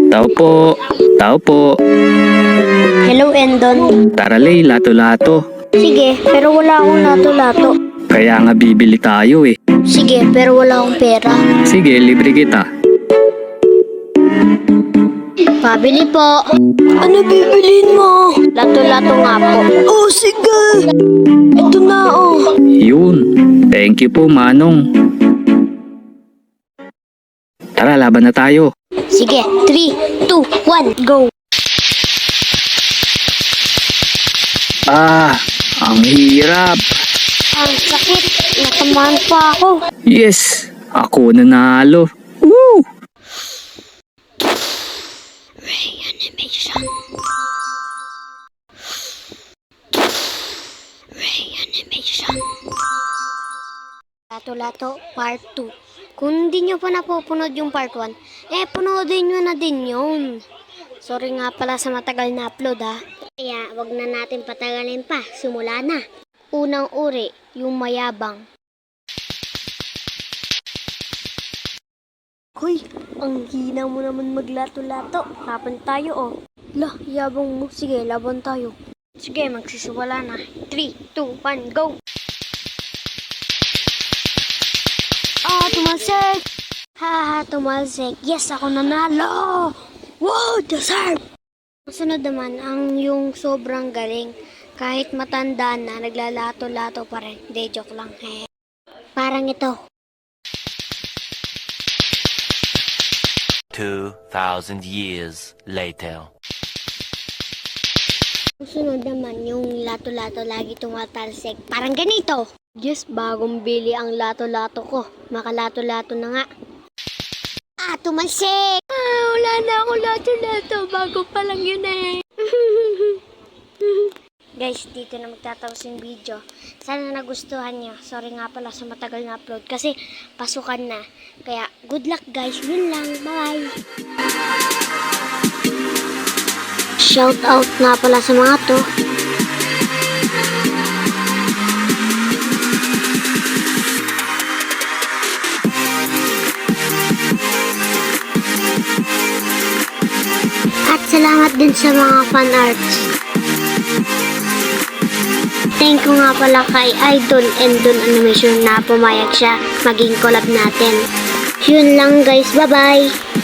Tao po. Tao po. Hello, Endon. Tara Lay, lato-lato. Sige, pero wala akong lato-lato. Kaya nga bibili tayo eh. Sige, pero wala akong pera. Sige, libre kita. Pabili po. Ano bibilin mo? Lato-lato nga po. Oh, sige. Ito na, oh. Yun. Thank you po, Manong. Tara, laban na tayo. Sige, 3, 2, 1, go. Ang hirap. Ang sakit. Natamaan pa ako. Yes, ako nanalo. Woo! Reanimation. Reanimation. Lato-lato, part 2. Kung hindi nyo pa napupunod yung part 1, punoodin nyo na din yun. Sorry nga pala sa matagal na upload ha. Kaya wag na natin patagalin pa, simula na. Unang uri, yung mayabang. Hoy, ang hina mo naman maglato-lato. Laban tayo oh. Lah, yabang mo. Sige, laban tayo. Sige, magsisiwala na. 3, 2, 1, go! Tumalsik! Tumalsik. Yes, ako nanalo! Wow, deserve! Masunod naman, ang yung sobrang galing. Kahit matanda na, naglalato-lato pa rin. Hindi, joke lang. Parang ito. 2,000 years later. Sunod naman, yung lato-lato lagi tumatalsik. Parang ganito. Yes, bagong bili ang lato-lato ko. Makalato-lato na nga. Tumalsik! Wala na ako lato-lato. Bago pa lang yun eh. Guys, dito na magtatapos yung video. Sana nagustuhan niyo. Sorry nga pala sa matagal na upload kasi pasukan na. Kaya good luck guys. Yun lang. Bye! Shout out nga pala sa mga to. At salamat din sa mga fan arts. Thank you nga pala kay Idol Endon Animation na pumayag siya maging collab natin. Yun lang guys, bye bye!